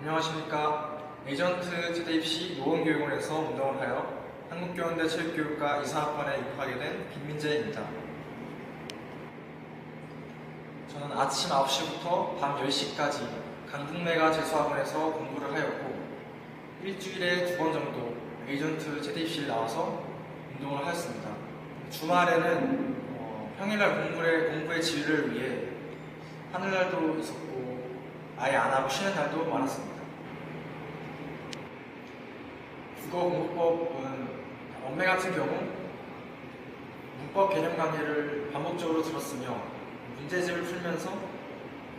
안녕하십니까. 에이전트 제대 입시 노원교육원에서 운동을 하여 한국교원대 체육교육과 이사학번에 입학하게 된 김민재입니다. 저는 아침 9시부터 밤 10시까지 강북메가 재수학원에서 공부를 하였고 일주일에 2번 정도 에이전트 제대 입시를 나와서 운동을 하였습니다. 주말에는 평일날 공부의 질을 위해 하는 날도 있었고 아예 안 하고 쉬는 날도 많았습니다. 국어 공부법은 원매 같은 경우 문법 개념 강의를 반복적으로 들었으며 문제집을 풀면서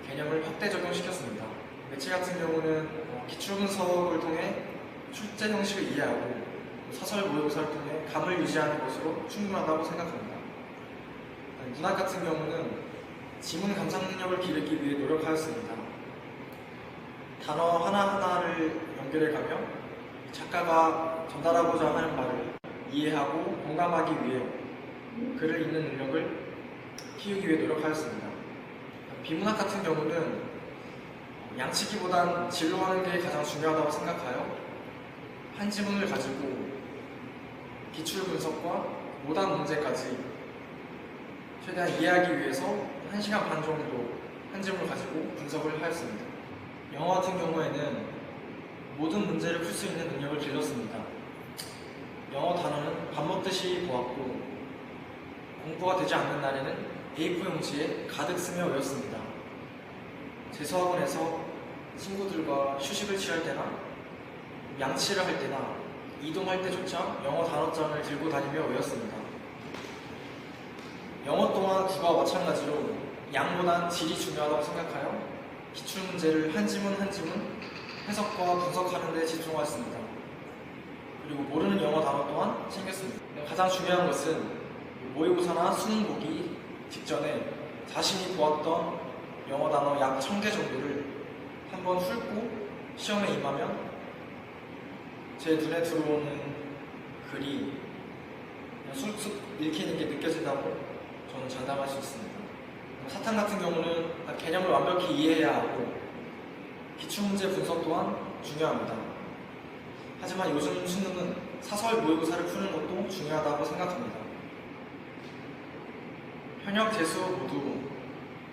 개념을 확대 적용시켰습니다. 매체 같은 경우는 기출 분석을 통해 출제 형식을 이해하고 사설 모의고사를 통해 감을 유지하는 것으로 충분하다고 생각합니다. 문학 같은 경우는 지문 감상 능력을 기르기 위해 노력하였습니다. 단어 하나하나를 연결해가며 작가가 전달하고자 하는 말을 이해하고 공감하기 위해 글을 읽는 능력을 키우기 위해 노력하였습니다. 비문학 같은 경우는 양치기보단 질로 하는 게 가장 중요하다고 생각하여 한 지문을 가지고 기출 분석과 오답 문제까지 최대한 이해하기 위해서 1시간 반 정도 한 지문을 가지고 분석을 하였습니다. 영어 같은 경우에는 모든 문제를 풀 수 있는 능력을 길렀습니다. 영어 단어는 밥 먹듯이 보았고 공부가 되지 않는 날에는 A4 용지에 가득 쓰며 외웠습니다. 재수학원에서 친구들과 휴식을 취할 때나 양치를 할 때나 이동할 때조차 영어 단어장을 들고 다니며 외웠습니다. 영어 또한 국어와 마찬가지로 양보단 질이 중요하다고 생각하여 기출문제를 한 지문 한 지문 해석과 분석하는 데 집중하였습니다. 그리고 모르는 영어 단어 또한 챙겼습니다. 가장 중요한 것은 모의고사나 수능 보기 직전에 자신이 보았던 영어 단어 약 1000개 정도를 한번 훑고 시험에 임하면 제 눈에 들어오는 글이 그냥 쑥쑥 읽히는 게 느껴진다고 저는 장담할 수 있습니다. 사탐 같은 경우는 개념을 완벽히 이해해야 하고 기출문제 분석 또한 중요합니다. 하지만 요즘 수능은 사설 모의고사를 푸는 것도 중요하다고 생각합니다. 현역 재수 모두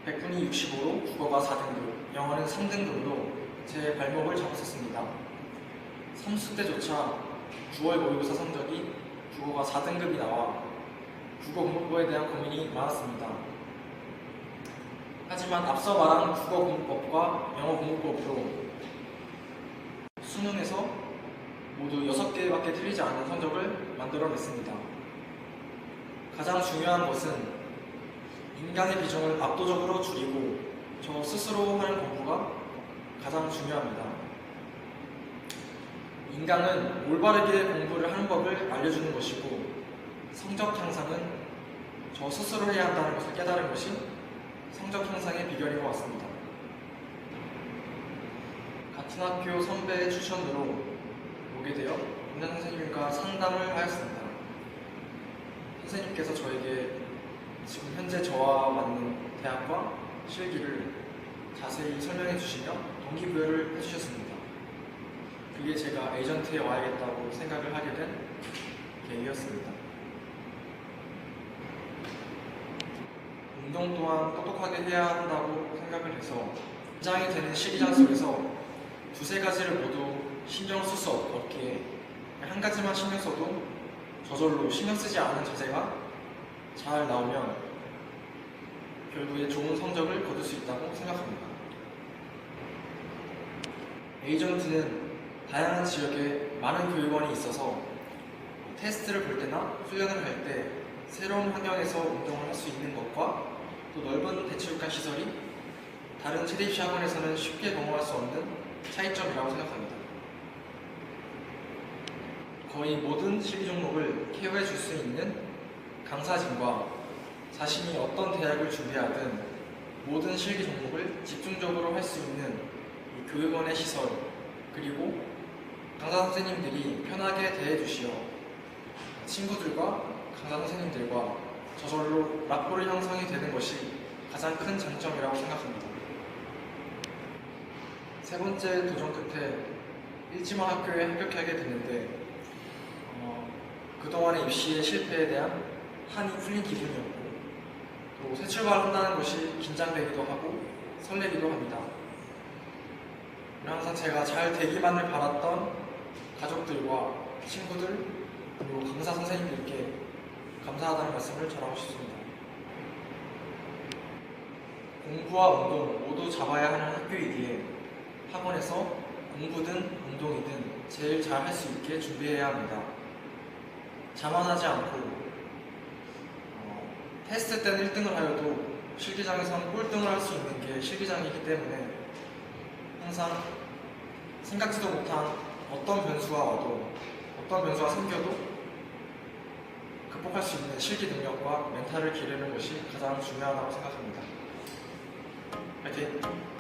100분이 65로 국어가 4등급, 영어는 3등급으로 제 발목을 잡았었습니다. 3수 때조차 9월 모의고사 성적이 국어가 4등급이 나와 국어 공부법에 대한 고민이 많았습니다. 하지만 앞서 말한 국어 공부법과 영어 공부법으로 수능에서 모두 6개밖에 틀리지 않는 성적을 만들어냈습니다. 가장 중요한 것은 인강의 비중을 압도적으로 줄이고 저 스스로 하는 공부가 가장 중요합니다. 인강은 올바르게 공부를 하는 법을 알려주는 것이고 성적 향상은 저 스스로 해야 한다는 것을 깨달은 것이 성적 향상의 비결인 것 같습니다. 같은 학교 선배의 추천으로 오게 되어 원장 선생님과 상담을 하였습니다. 선생님께서 저에게 지금 현재 저와 맞는 대학과 실기를 자세히 설명해 주시며 동기부여를 해주셨습니다. 그게 제가 에이전트에 와야겠다고 생각을 하게 된 계기였습니다. 운동 또한 똑똑하게 해야 한다고 생각을 해서 긴장이 되는 시기장 속에서 두세 가지를 모두 신경 쓸 수 없기에 한 가지만 신경 써도 저절로 신경 쓰지 않은 자세가 잘 나오면 결국에 좋은 성적을 거둘 수 있다고 생각합니다. 에이전트는 다양한 지역에 많은 교육원이 있어서 테스트를 볼 때나 훈련을 할 때 새로운 환경에서 운동을 할 수 있는 것과 또 넓은 대체육관 시설이 다른 체대 입시 학원에서는 쉽게 경험할 수 없는 차이점이라고 생각합니다. 거의 모든 실기 종목을 케어해 줄 수 있는 강사진과 자신이 어떤 대학을 준비하든 모든 실기 종목을 집중적으로 할 수 있는 이 교육원의 시설 그리고 강사 선생님들이 편하게 대해주시어 친구들과 강사 선생님들과 저절로 라포르 형성이 되는 것이 가장 큰 장점이라고 생각합니다. 세 번째 도전 끝에 일지망 학교에 합격하게 됐는데 그동안의 입시의 실패에 대한 한이 풀린 기분이었고 또 새 출발한다는 것이 긴장되기도 하고 설레기도 합니다. 항상 제가 잘 되기만을 바랐던 가족들과 친구들 그리고 강사 선생님들께 감사하다는 말씀을 전하고 싶습니다. 공부와 운동 모두 잡아야 하는 학교이기에 학원에서 공부든 운동이든 제일 잘 할 수 있게 준비해야 합니다. 자만하지 않고 테스트 때는 1등을 하여도 실기장에서는 꼴등을 할 수 있는 게 실기장이기 때문에 항상 생각지도 못한 어떤 변수가 와도 어떤 변수가 생겨도 극복할 수 있는 실기 능력과 멘탈을 기르는 것이 가장 중요하다고 생각합니다. 파이팅!